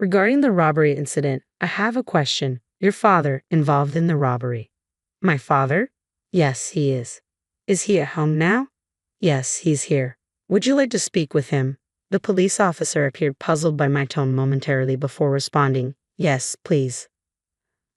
Regarding the robbery incident, I have a question. Your father involved in the robbery? My father? Yes, he is. Is he at home now? Yes, he's here. Would you like to speak with him? The police officer appeared puzzled by my tone momentarily before responding, yes, please.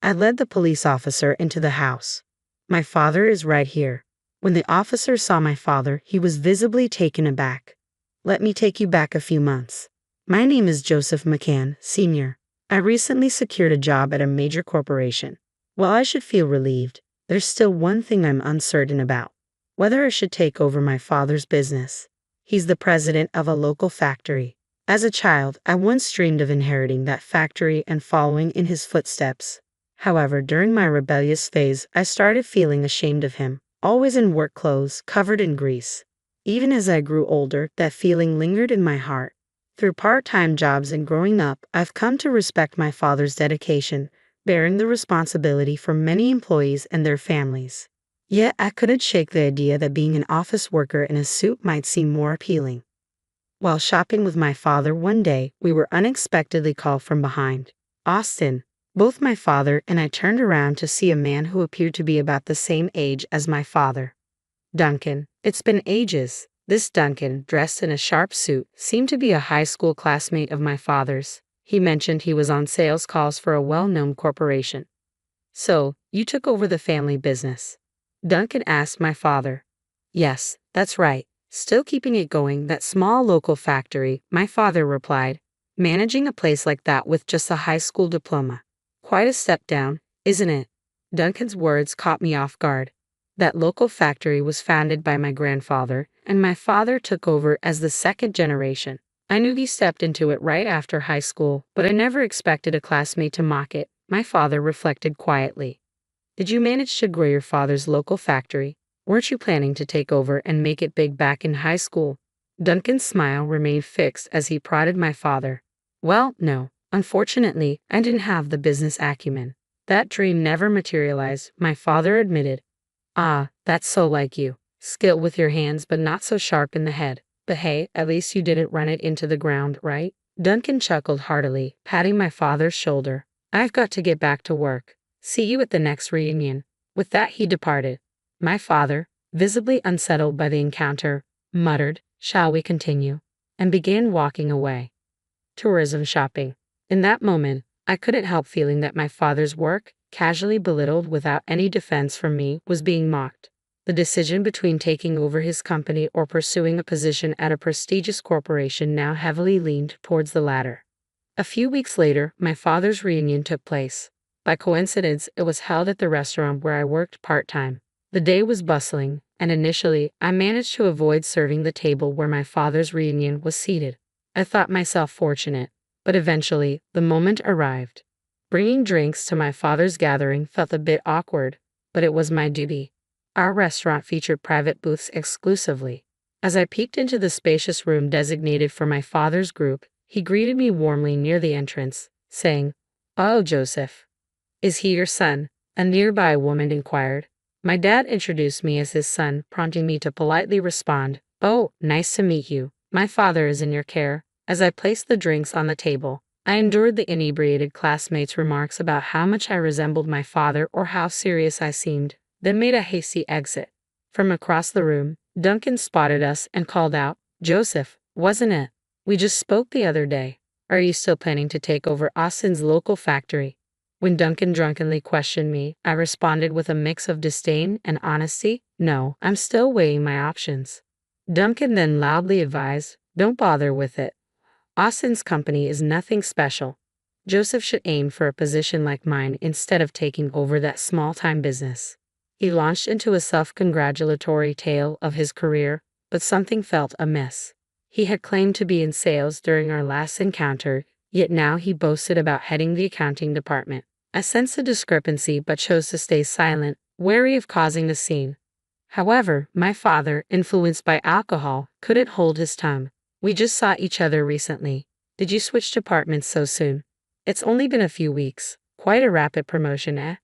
I led the police officer into the house. My father is right here. When the officer saw my father, he was visibly taken aback. Let me take you back a few months. My name is Joseph McCann, Sr. I recently secured a job at a major corporation. While I should feel relieved, there's still one thing I'm uncertain about. Whether I should take over my father's business. He's the president of a local factory. As a child, I once dreamed of inheriting that factory and following in his footsteps. However, during my rebellious phase, I started feeling ashamed of him, always in work clothes, covered in grease. Even as I grew older, that feeling lingered in my heart. Through part-time jobs and growing up, I've come to respect my father's dedication, bearing the responsibility for many employees and their families. Yet I couldn't shake the idea that being an office worker in a suit might seem more appealing. While shopping with my father one day, we were unexpectedly called from behind. Austin. Both my father and I turned around to see a man who appeared to be about the same age as my father. Duncan. It's been ages. This Duncan, dressed in a sharp suit, seemed to be a high school classmate of my father's. He mentioned he was on sales calls for a well-known corporation. So, you took over the family business? Duncan asked my father. Yes, that's right. Still keeping it going, that small local factory, my father replied. Managing a place like that with just a high school diploma. Quite a step down, isn't it? Duncan's words caught me off guard. That local factory was founded by my grandfather, and my father took over as the second generation. I knew he stepped into it right after high school, but I never expected a classmate to mock it, my father reflected quietly. Did you manage to grow your father's local factory? Weren't you planning to take over and make it big back in high school? Duncan's smile remained fixed as he prodded my father. Well, no. Unfortunately, I didn't have the business acumen. That dream never materialized, my father admitted. Ah, that's so like you. Skilled with your hands but not so sharp in the head. But hey, at least you didn't run it into the ground, right? Duncan chuckled heartily, patting my father's shoulder. I've got to get back to work. See you at the next reunion. With that he departed. My father, visibly unsettled by the encounter, muttered, "Shall we continue?" and began walking away. Tourism shopping. In that moment, I couldn't help feeling that my father's work, casually belittled without any defense from me, was being mocked. The decision between taking over his company or pursuing a position at a prestigious corporation now heavily leaned towards the latter. A few weeks later, my father's reunion took place. By coincidence, it was held at the restaurant where I worked part-time. The day was bustling, and initially, I managed to avoid serving the table where my father's reunion was seated. I thought myself fortunate, but eventually, the moment arrived. Bringing drinks to my father's gathering felt a bit awkward, but it was my duty. Our restaurant featured private booths exclusively. As I peeked into the spacious room designated for my father's group, he greeted me warmly near the entrance, saying, "Oh, Joseph. Is he your son?" A nearby woman inquired. My dad introduced me as his son, prompting me to politely respond, "Oh, nice to meet you. My father is in your care." As I placed the drinks on the table, I endured the inebriated classmates' remarks about how much I resembled my father or how serious I seemed, then made a hasty exit. From across the room, Duncan spotted us and called out, "Joseph, wasn't it? We just spoke the other day. Are you still planning to take over Austin's local factory?" When Duncan drunkenly questioned me, I responded with a mix of disdain and honesty, "No, I'm still weighing my options." Duncan then loudly advised, "Don't bother with it. Austin's company is nothing special. Joseph should aim for a position like mine instead of taking over that small-time business." He launched into a self-congratulatory tale of his career, but something felt amiss. He had claimed to be in sales during our last encounter, yet now he boasted about heading the accounting department. I sensed a discrepancy but chose to stay silent, wary of causing a scene. However, my father, influenced by alcohol, couldn't hold his tongue. "We just saw each other recently. Did you switch departments so soon? It's only been a few weeks. Quite a rapid promotion, eh?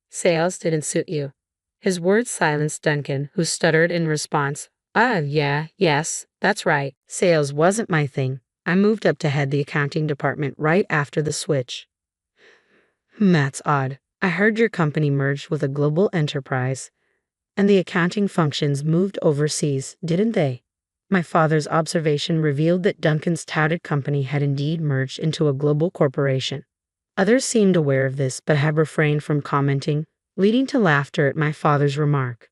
Sales didn't suit you." His words silenced Duncan, who stuttered in response. Yes, that's right. Sales wasn't my thing. I moved up to head the accounting department right after the switch. That's odd. I heard your company merged with a global enterprise, and the accounting functions moved overseas, didn't they? My father's observation revealed that Duncan's touted company had indeed merged into a global corporation. Others seemed aware of this but had refrained from commenting, leading to laughter at my father's remark.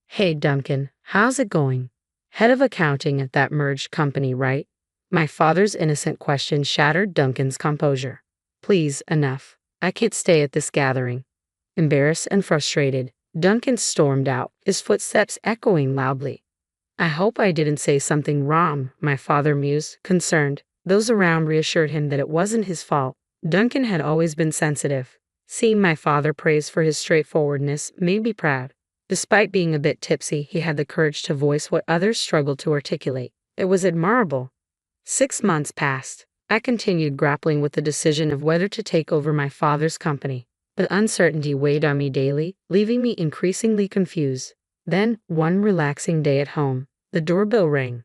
Hey Duncan, how's it going? Head of accounting at that merged company, right? My father's innocent question shattered Duncan's composure. Please, enough. I can't stay at this gathering. Embarrassed and frustrated, Duncan stormed out, his footsteps echoing loudly. I hope I didn't say something wrong, my father mused, concerned. Those around reassured him that it wasn't his fault. Duncan had always been sensitive. Seeing my father praised for his straightforwardness made me proud. Despite being a bit tipsy, he had the courage to voice what others struggled to articulate. It was admirable. 6 months passed. I continued grappling with the decision of whether to take over my father's company. The uncertainty weighed on me daily, leaving me increasingly confused. Then, one relaxing day at home, the doorbell rang.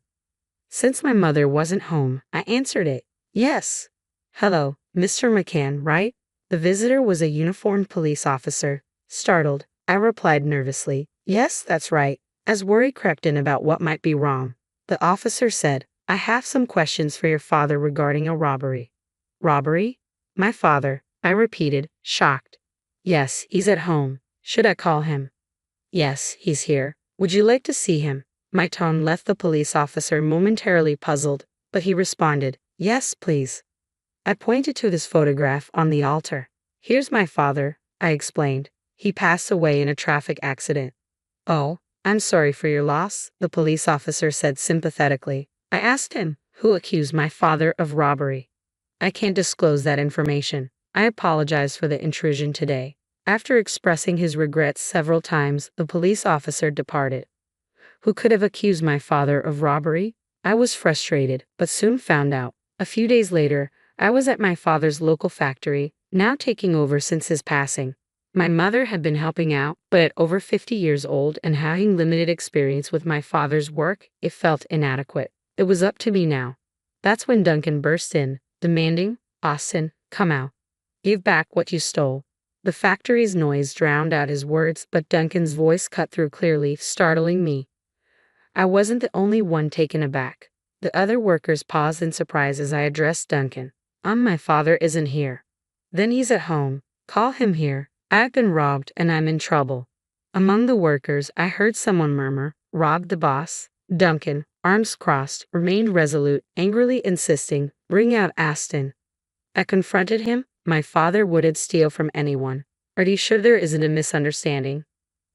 Since my mother wasn't home, I answered it. Yes. Hello, Mr. McCann, right? The visitor was a uniformed police officer. Startled, I replied nervously, yes, that's right, as worry crept in about what might be wrong. The officer said, I have some questions for your father regarding a robbery. Robbery? My father, I repeated, shocked. Yes, he's at home. Should I call him? Yes, he's here. Would you like to see him? My tone left the police officer momentarily puzzled, but he responded, yes, please. I pointed to this photograph on the altar. Here's my father, I explained. He passed away in a traffic accident. Oh, I'm sorry for your loss, the police officer said sympathetically. I asked him, who accused my father of robbery. I can't disclose that information. I apologize for the intrusion today. After expressing his regrets several times, the police officer departed. Who could have accused my father of robbery? I was frustrated, but soon found out. A few days later, I was at my father's local factory, now taking over since his passing. My mother had been helping out, but at over 50 years old and having limited experience with my father's work, it felt inadequate. It was up to me now. That's when Duncan burst in, demanding, Austin, come out. Give back what you stole. The factory's noise drowned out his words, but Duncan's voice cut through clearly, startling me. I wasn't the only one taken aback. The other workers paused in surprise as I addressed Duncan. My father isn't here. Then he's at home. Call him here. I've been robbed and I'm in trouble. Among the workers, I heard someone murmur, robbed the boss. Duncan, arms crossed, remained resolute, angrily insisting, bring out Aston. I confronted him. My father wouldn't steal from anyone. Are you sure there isn't a misunderstanding?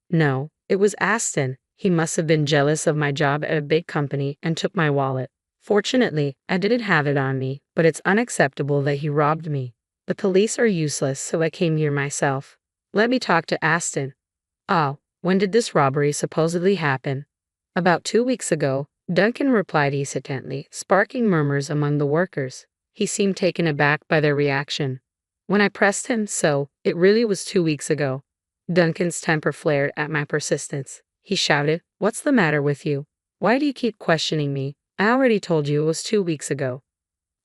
No, it was Aston. He must have been jealous of my job at a big company and took my wallet. Fortunately, I didn't have it on me, but it's unacceptable that he robbed me. The police are useless, so I came here myself. Let me talk to Aston. Oh, when did this robbery supposedly happen? About 2 weeks ago, Duncan replied hesitantly, sparking murmurs among the workers. He seemed taken aback by their reaction. When I pressed him, it really was 2 weeks ago. Duncan's temper flared at my persistence. He shouted, what's the matter with you? Why do you keep questioning me? I already told you it was 2 weeks ago.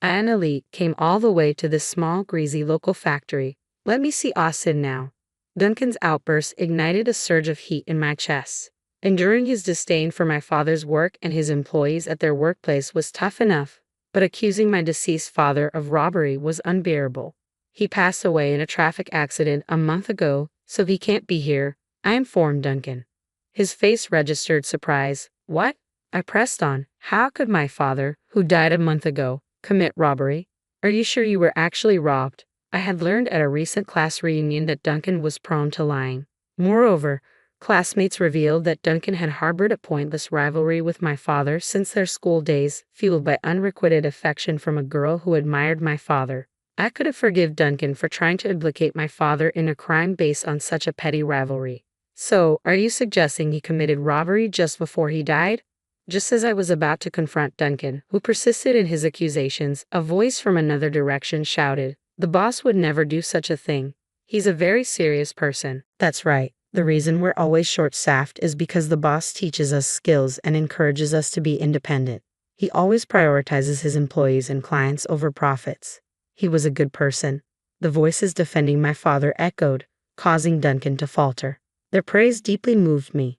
I and Elite came all the way to this small, greasy local factory. Let me see Austin now. Duncan's outburst ignited a surge of heat in my chest. Enduring his disdain for my father's work and his employees at their workplace was tough enough, but accusing my deceased father of robbery was unbearable. He passed away in a traffic accident a month ago, so he can't be here, I informed Duncan. His face registered surprise. What? I pressed on. How could my father, who died a month ago, commit robbery? Are you sure you were actually robbed? I had learned at a recent class reunion that Duncan was prone to lying. Moreover, classmates revealed that Duncan had harbored a pointless rivalry with my father since their school days, fueled by unrequited affection from a girl who admired my father. I could have forgiven Duncan for trying to implicate my father in a crime based on such a petty rivalry. So, are you suggesting he committed robbery just before he died? Just as I was about to confront Duncan, who persisted in his accusations, a voice from another direction shouted, the boss would never do such a thing. He's a very serious person. That's right. The reason we're always short-staffed is because the boss teaches us skills and encourages us to be independent. He always prioritizes his employees and clients over profits. He was a good person. The voices defending my father echoed, causing Duncan to falter. Their praise deeply moved me.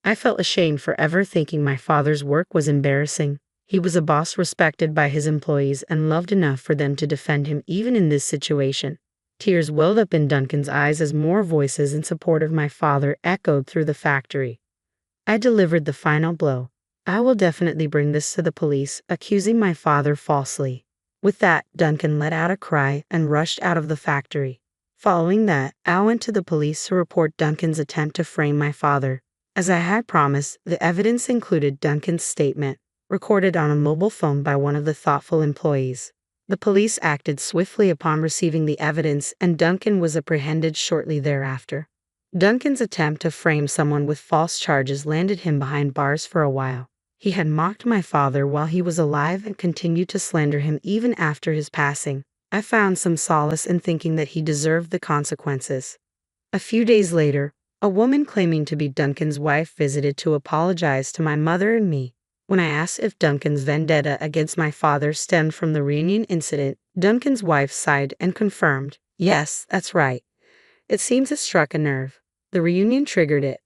I felt ashamed for ever thinking my father's work was embarrassing. He was a boss respected by his employees and loved enough for them to defend him even in this situation. Tears welled up in Duncan's eyes as more voices in support of my father echoed through the factory. I delivered the final blow. I will definitely bring this to the police, accusing my father falsely. With that, Duncan let out a cry and rushed out of the factory. Following that, I went to the police to report Duncan's attempt to frame my father. As I had promised, the evidence included Duncan's statement, recorded on a mobile phone by one of the thoughtful employees. The police acted swiftly upon receiving the evidence, and Duncan was apprehended shortly thereafter. Duncan's attempt to frame someone with false charges landed him behind bars for a while. He had mocked my father while he was alive and continued to slander him even after his passing. I found some solace in thinking that he deserved the consequences. A few days later, a woman claiming to be Duncan's wife visited to apologize to my mother and me. When I asked if Duncan's vendetta against my father stemmed from the reunion incident, Duncan's wife sighed and confirmed, "Yes, that's right. It seems it struck a nerve. The reunion triggered it."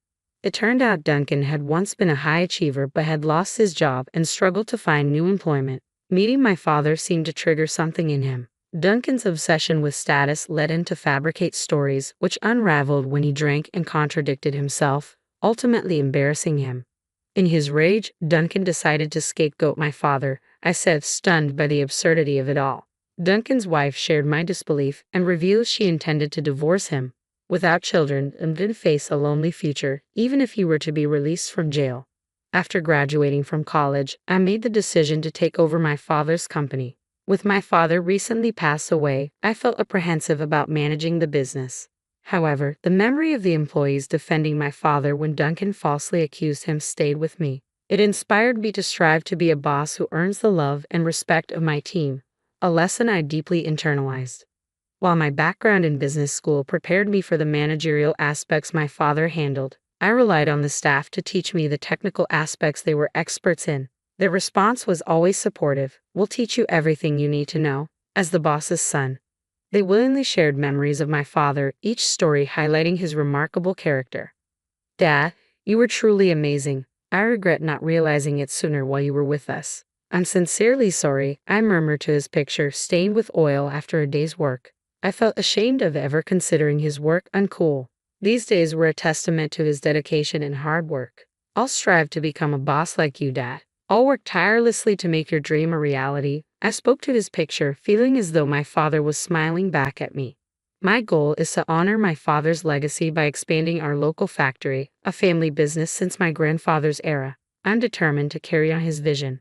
It turned out Duncan had once been a high achiever but had lost his job and struggled to find new employment. Meeting my father seemed to trigger something in him. Duncan's obsession with status led him to fabricate stories which unraveled when he drank and contradicted himself, ultimately embarrassing him. In his rage, Duncan decided to scapegoat my father, I said, stunned by the absurdity of it all. Duncan's wife shared my disbelief and revealed she intended to divorce him. Without children, and would face a lonely future, even if he were to be released from jail. After graduating from college, I made the decision to take over my father's company. With my father recently passed away, I felt apprehensive about managing the business. However, the memory of the employees defending my father when Duncan falsely accused him stayed with me. It inspired me to strive to be a boss who earns the love and respect of my team, a lesson I deeply internalized. While my background in business school prepared me for the managerial aspects my father handled, I relied on the staff to teach me the technical aspects they were experts in. Their response was always supportive. "We'll teach you everything you need to know." As the boss's son, they willingly shared memories of my father, each story highlighting his remarkable character. "Dad, you were truly amazing. I regret not realizing it sooner while you were with us." "I'm sincerely sorry," I murmured to his picture stained with oil after a day's work. I felt ashamed of ever considering his work uncool. These days were a testament to his dedication and hard work. "I'll strive to become a boss like you, Dad. I'll work tirelessly to make your dream a reality." I spoke to his picture, feeling as though my father was smiling back at me. My goal is to honor my father's legacy by expanding our local factory, a family business since my grandfather's era. I'm determined to carry on his vision.